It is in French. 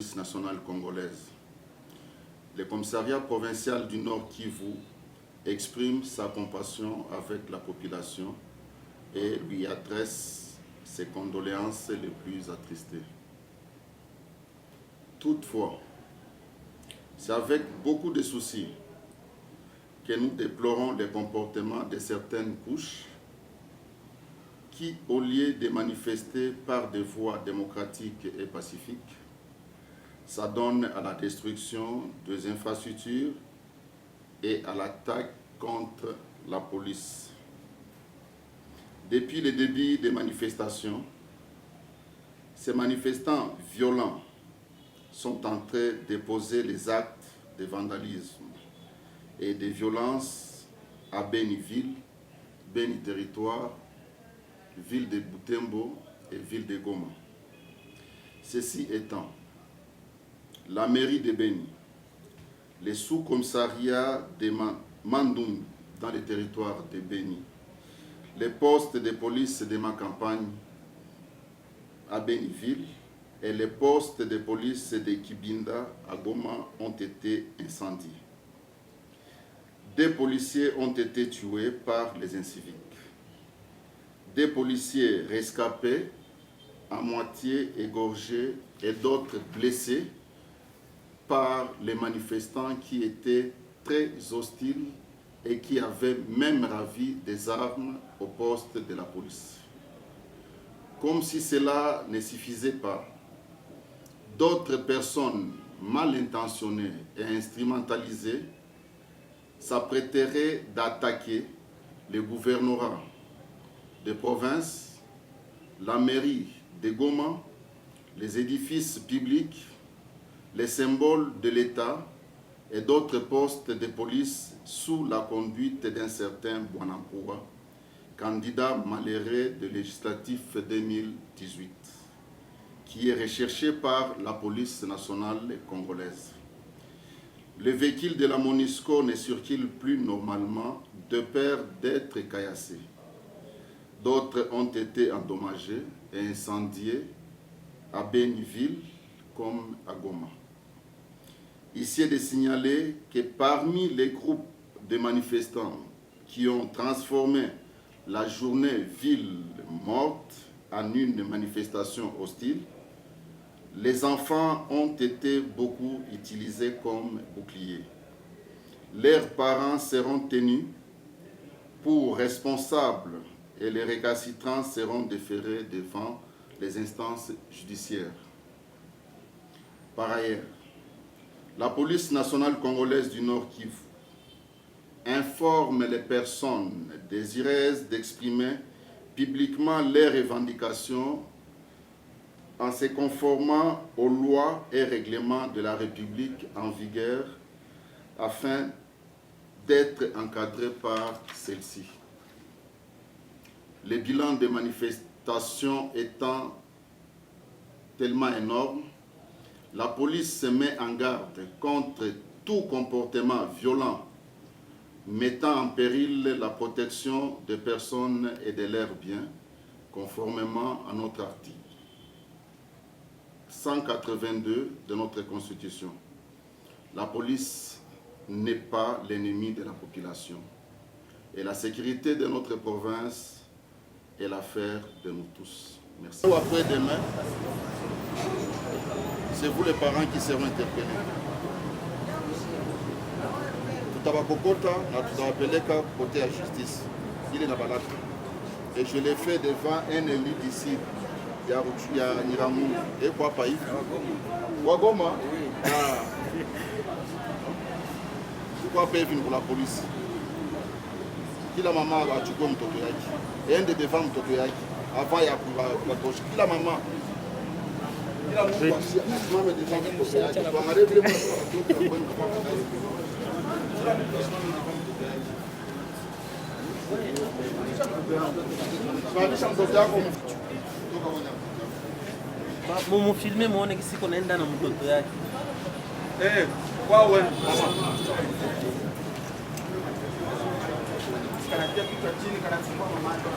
Police nationale congolaise. Le commissariat provincial du Nord Kivu exprime sa compassion avec la population et lui adresse ses condoléances les plus attristées. Toutefois, c'est avec beaucoup de soucis que nous déplorons le comportement de certaines couches qui, au lieu de manifester par des voies démocratiques et pacifiques, s'adonnent à la destruction des infrastructures et à l'attaque contre la police. Depuis le début des manifestations, ces manifestants violents sont en train de poser les actes de vandalisme et de violence à Béni-Ville, Béni-Territoire, ville de Butembo et ville de Goma. Ceci étant, la mairie de Béni, les sous-commissariats de Mandoum dans le territoire de Béni, les postes de police de ma campagne à Béni-Ville et les postes de police de Kibinda à Goma ont été incendiés. 2 policiers ont été tués par les inciviques. 2 policiers rescapés, à moitié égorgés et d'autres blessés par les manifestants qui étaient très hostiles et qui avaient même ravi des armes au poste de la police. Comme si cela ne suffisait pas, d'autres personnes mal intentionnées et instrumentalisées s'apprêteraient d'attaquer le gouvernorat de province, la mairie de Goma, les édifices publics, les symboles de l'État et d'autres postes de police sous la conduite d'un certain Bouanampura, candidat malheureux de législatif 2018, qui est recherché par la police nationale congolaise. Le véhicule de la MONUSCO ne circule plus normalement de peur d'être caillassé. D'autres ont été endommagés et incendiés à Béni-Ville comme à Goma. Ici est de signaler que parmi les groupes de manifestants qui ont transformé la journée ville morte en une manifestation hostile, les enfants ont été beaucoup utilisés comme boucliers. Leurs parents seront tenus pour responsables et les récalcitrants seront déférés devant les instances judiciaires. Par ailleurs, la police nationale congolaise du Nord Kivu informe les personnes désireuses d'exprimer publiquement leurs revendications en se conformant aux lois et règlements de la République en vigueur afin d'être encadrés par celle-ci. Le bilan des manifestations étant tellement énorme, la police se met en garde contre tout comportement violent mettant en péril la protection des personnes et de leurs biens, conformément à notre article 182 de notre Constitution. La police n'est pas l'ennemi de la population et la sécurité de notre province est l'affaire de nous tous. Merci. Après-demain, c'est vous les parents qui seront interpellés. Tutabakokota na tutawapeleka côté à justice. Il est na balade. Et je l'ai fait devant un élu d'ici. Il y a Niramou et quoi pas Wagoma. Pourquoi pas venir pour la police? Kila maman a tué mtoto yake. Et un des devant mtoto yake. Avant il y a la gauche. Kila maman. Kila maman aussi. Maman devant mtoto yake. On a révélé mumufilme muone kisiko naenda na mtoto yake. Wawe kanatia kichwa chini kanachukua mama yake.